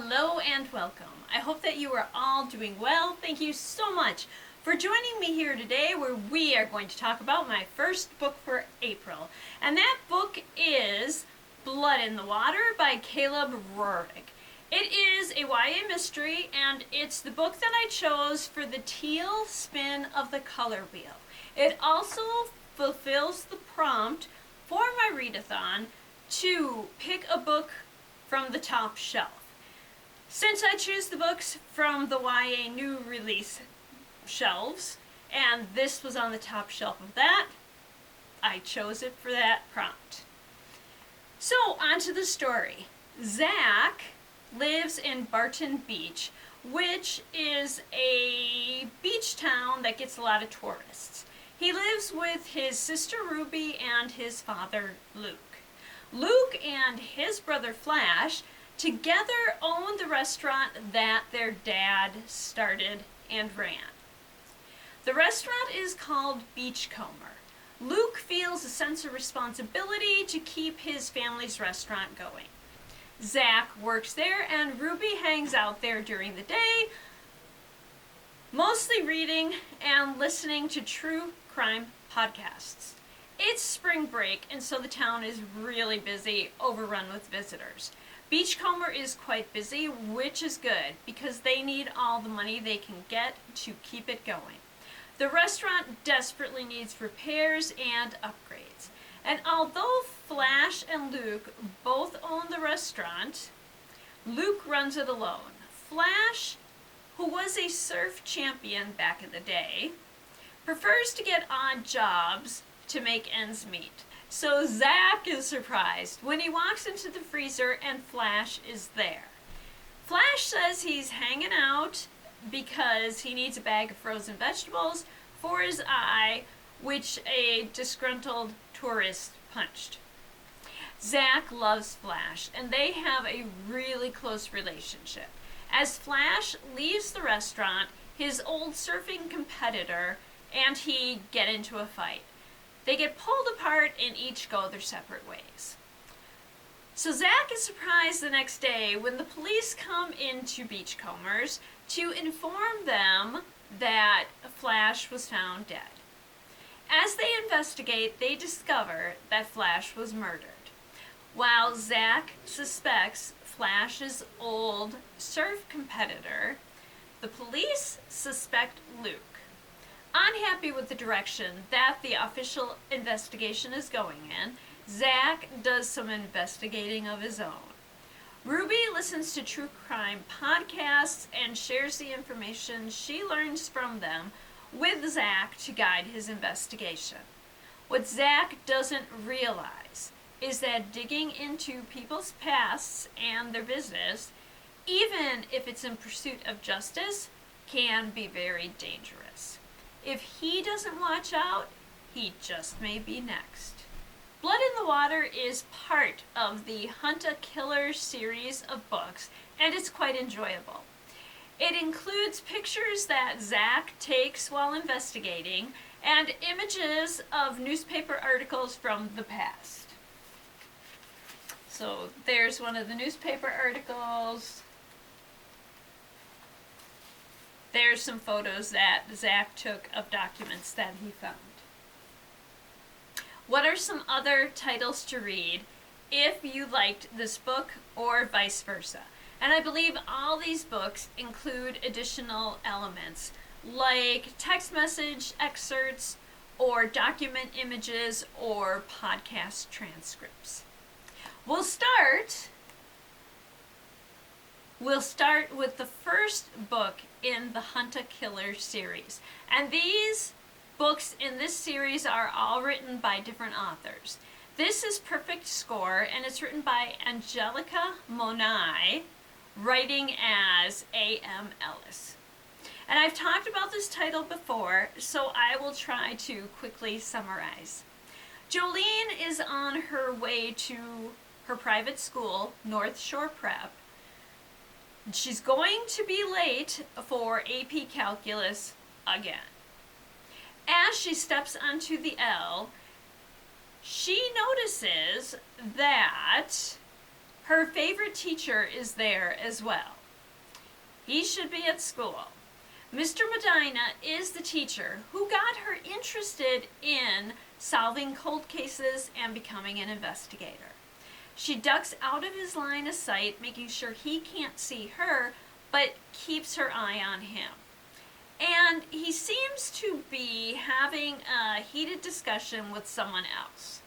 Hello and welcome. I hope that you are all doing well. Thank you so much for joining me here today where we are going to talk about my first book for April. And that book is Blood in the Water by Caleb Roehrig. It is a YA mystery and it's the book that I chose for the teal spin of the color wheel. It also fulfills the prompt for my readathon to pick a book from the top shelf. Since I choose the books from the YA new release shelves, and this was on the top shelf of that, I chose it for that prompt. So, on to the story. Zach lives in Barton Beach, which is a beach town that gets a lot of tourists. He lives with his sister Ruby and his father Luke. Luke and his brother Flash together own the restaurant that their dad started and ran. The restaurant is called Beachcomber. Luke feels a sense of responsibility to keep his family's restaurant going. Zach works there and Ruby hangs out there during the day, mostly reading and listening to true crime podcasts. It's spring break, and so the town is really busy, overrun with visitors. Beachcomber is quite busy, which is good, because they need all the money they can get to keep it going. The restaurant desperately needs repairs and upgrades. And although Flash and Luke both own the restaurant, Luke runs it alone. Flash, who was a surf champion back in the day, prefers to get odd jobs to make ends meet. So Zach is surprised when he walks into the freezer and Flash is there. Flash says he's hanging out because he needs a bag of frozen vegetables for his eye, which a disgruntled tourist punched. Zach loves Flash, and they have a really close relationship. As Flash leaves the restaurant, his old surfing competitor and he get into a fight. They get pulled apart and each go their separate ways. So Zach is surprised the next day when the police come into Beachcombers to inform them that Flash was found dead. As they investigate, they discover that Flash was murdered. While Zach suspects Flash's old surf competitor, the police suspect Luke. Unhappy with the direction that the official investigation is going in, Zach does some investigating of his own. Ruby listens to true crime podcasts and shares the information she learns from them with Zach to guide his investigation. What Zach doesn't realize is that digging into people's pasts and their business, even if it's in pursuit of justice, can be very dangerous. If he doesn't watch out, he just may be next. Blood in the Water is part of the Hunt a Killer series of books, and it's quite enjoyable. It includes pictures that Zach takes while investigating and images of newspaper articles from the past. So there's one of the newspaper articles. There's some photos that Zach took of documents that he found. What are some other titles to read if you liked this book or vice versa? And I believe all these books include additional elements like text message excerpts or document images or podcast transcripts. We'll start with the first book in the Hunt a Killer series. And these books in this series are all written by different authors. This is Perfect Score, and it's written by Angelica Monai, writing as A.M. Ellis. And I've talked about this title before, so I will try to quickly summarize. Jolene is on her way to her private school, North Shore Prep. She's going to be late for AP Calculus again. As she steps onto the L, she notices that Her favorite teacher is there as well. He should be at school. Mr. Medina is the teacher who got her interested in solving cold cases and becoming an investigator. She ducks out of his line of sight, making sure he can't see her, but keeps her eye on him. And he seems to be having a heated discussion with someone else.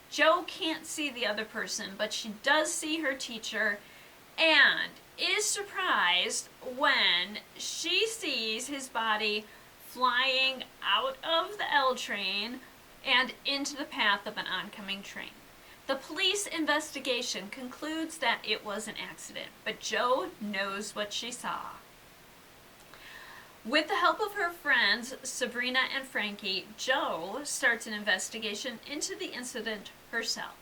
Jo can't see the other person, but she does see her teacher and is surprised when she sees his body flying out of the L train and into the path of an oncoming train. The police investigation concludes that it was an accident, but Jo knows what she saw. With the help of her friends, Sabrina and Frankie, Jo starts an investigation into the incident herself.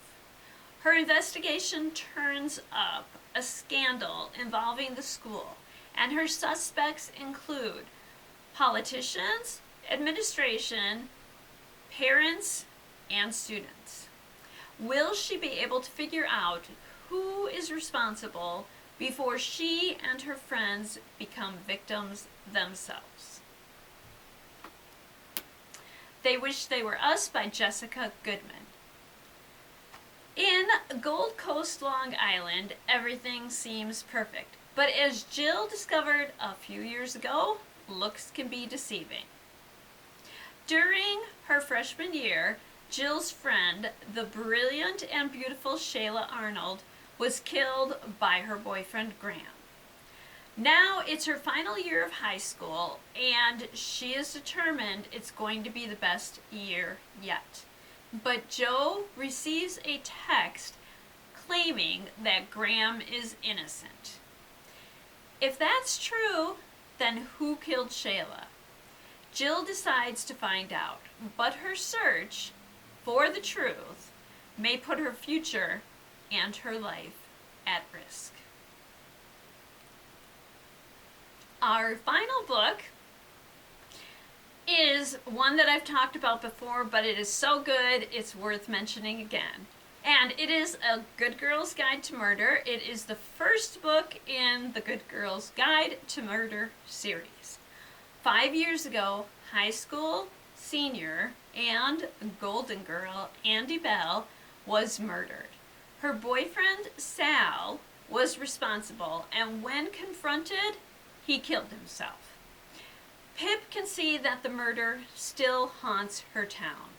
Her investigation turns up a scandal involving the school, and her suspects include politicians, administration, parents, and students. Will she be able to figure out who is responsible before she and her friends become victims themselves? They Wish They Were Us by Jessica Goodman. In Gold Coast, Long Island, everything seems perfect. But as Jill discovered a few years ago, looks can be deceiving. During her freshman year, Jill's friend, the brilliant and beautiful Shayla Arnold, was killed by her boyfriend Graham. Now it's her final year of high school, and she is determined it's going to be the best year yet. But Jo receives a text claiming that Graham is innocent. If that's true, then who killed Shayla? Jill decides to find out, but her search for the truth may put her future and her life at risk. Our final book is one that I've talked about before, but it is so good it's worth mentioning again. And it is A Good Girl's Guide to Murder. It is the first book in the Good Girl's Guide to Murder series. 5 years ago, high school senior and Golden Girl Andy Bell was murdered. Her boyfriend Sal was responsible, and when confronted, he killed himself. Pip can see that the murder still haunts her town.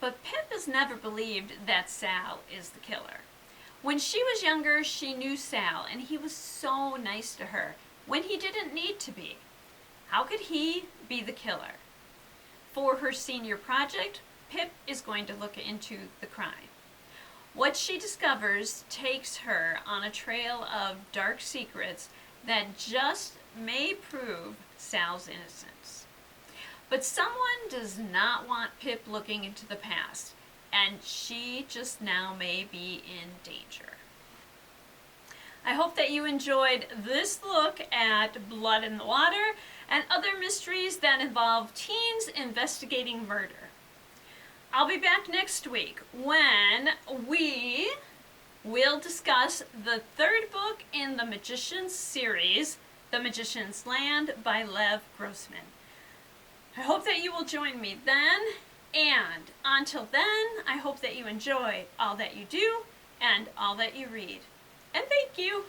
But Pip has never believed that Sal is the killer. When she was younger, she knew Sal, and he was so nice to her when he didn't need to be. How could he be the killer? For her senior project, Pip is going to look into the crime. What she discovers takes her on a trail of dark secrets that just may prove Sal's innocence. But someone does not want Pip looking into the past, and she just now may be in danger. I hope that you enjoyed this look at Blood in the Water and other mysteries that involve teens investigating murder. I'll be back next week when we will discuss the third book in the Magicians series, The Magician's Land by Lev Grossman. I hope that you will join me then, and until then, I hope that you enjoy all that you do and all that you read. And thank you!